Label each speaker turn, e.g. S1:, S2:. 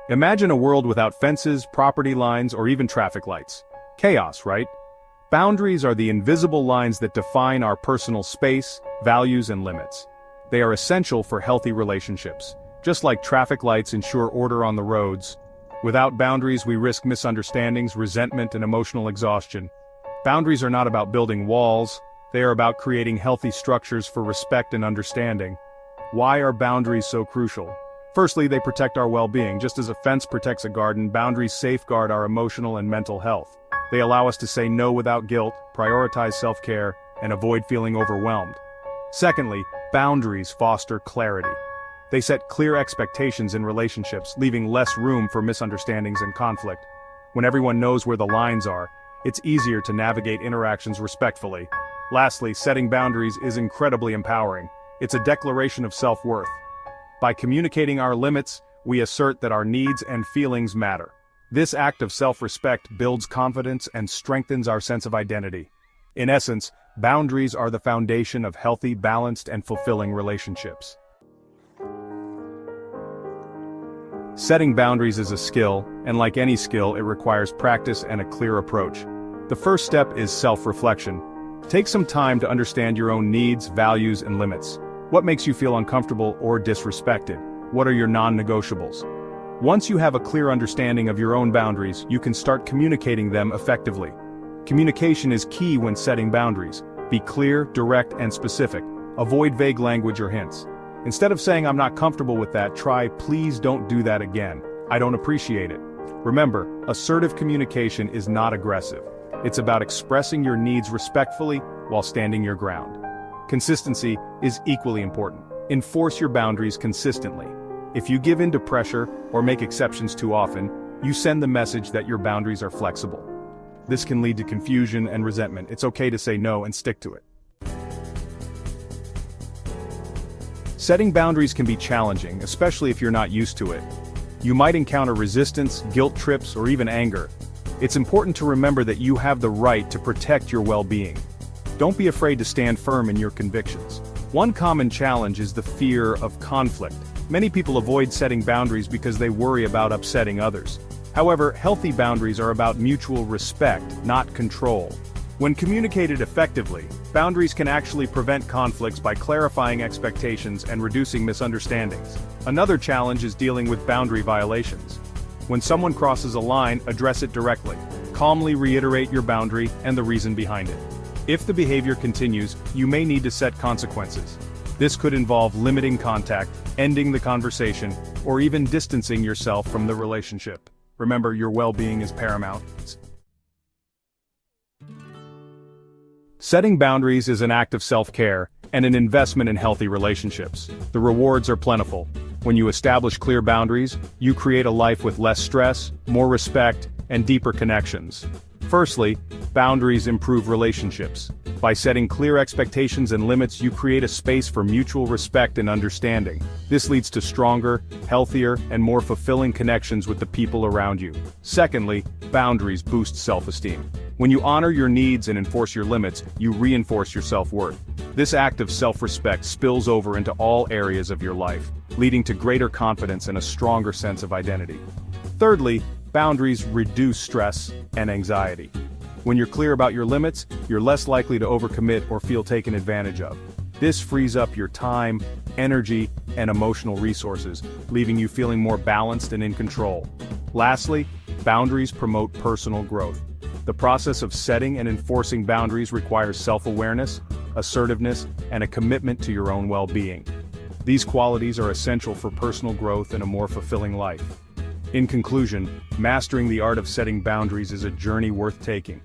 S1: Imagine a world without fences, property lines, or even traffic lights. Chaos, right? Boundaries are the invisible lines that define our personal space, values, and limits. They are essential for healthy relationships. Just like traffic lights ensure order on the roads, without boundaries we risk misunderstandings, resentment, and emotional exhaustion. Boundaries are not about building walls, they are about creating healthy structures for respect and understanding. Why are boundaries so crucial? Firstly, they protect our well-being. Just as a fence protects a garden, boundaries safeguard our emotional and mental health. They allow us to say no without guilt, prioritize self-care, and avoid feeling overwhelmed. Secondly, boundaries foster clarity. They set clear expectations in relationships, leaving less room for misunderstandings and conflict. When everyone knows where the lines are, it's easier to navigate interactions respectfully. Lastly, setting boundaries is incredibly empowering. It's a declaration of self-worth. By communicating our limits, we assert that our needs and feelings matter. This act of self-respect builds confidence and strengthens our sense of identity. In essence, boundaries are the foundation of healthy, balanced, and fulfilling relationships. Setting boundaries is a skill, and like any skill, it requires practice and a clear approach. The first step is self-reflection. Take some time to understand your own needs, values, and limits. What makes you feel uncomfortable or disrespected? What are your non-negotiables? Once you have a clear understanding of your own boundaries, you can start communicating them effectively. Communication is key when setting boundaries. Be clear, direct, and specific. Avoid vague language or hints. Instead of saying "I'm not comfortable with that," try "Please don't do that again. I don't appreciate it." Remember, assertive communication is not aggressive. It's about expressing your needs respectfully while standing your ground. Consistency is equally important. Enforce your boundaries consistently. If you give in to pressure or make exceptions too often, you send the message that your boundaries are flexible. This can lead to confusion and resentment. It's okay to say no and stick to it. Setting boundaries can be challenging, especially if you're not used to it. You might encounter resistance, guilt trips, or even anger. It's important to remember that you have the right to protect your well-being. Don't be afraid to stand firm in your convictions. One common challenge is the fear of conflict. Many people avoid setting boundaries because they worry about upsetting others. However, healthy boundaries are about mutual respect, not control. When communicated effectively, boundaries can actually prevent conflicts by clarifying expectations and reducing misunderstandings. Another challenge is dealing with boundary violations. When someone crosses a line, address it directly. Calmly reiterate your boundary and the reason behind it. If the behavior continues, you may need to set consequences. This could involve limiting contact, ending the conversation, or even distancing yourself from the relationship. Remember, your well-being is paramount. Setting boundaries is an act of self-care and an investment in healthy relationships. The rewards are plentiful. When you establish clear boundaries, you create a life with less stress, more respect, and deeper connections. Firstly, boundaries improve relationships. By setting clear expectations and limits, you create a space for mutual respect and understanding. This leads to stronger, healthier, and more fulfilling connections with the people around you. Secondly, boundaries boost self-esteem. When you honor your needs and enforce your limits, you reinforce your self-worth. This act of self-respect spills over into all areas of your life, leading to greater confidence and a stronger sense of identity. Thirdly, boundaries reduce stress and anxiety. When you're clear about your limits, you're less likely to overcommit or feel taken advantage of. This frees up your time, energy, and emotional resources, leaving you feeling more balanced and in control. Lastly, boundaries promote personal growth. The process of setting and enforcing boundaries requires self-awareness, assertiveness, and a commitment to your own well-being. These qualities are essential for personal growth and a more fulfilling life. In conclusion, mastering the art of setting boundaries is a journey worth taking.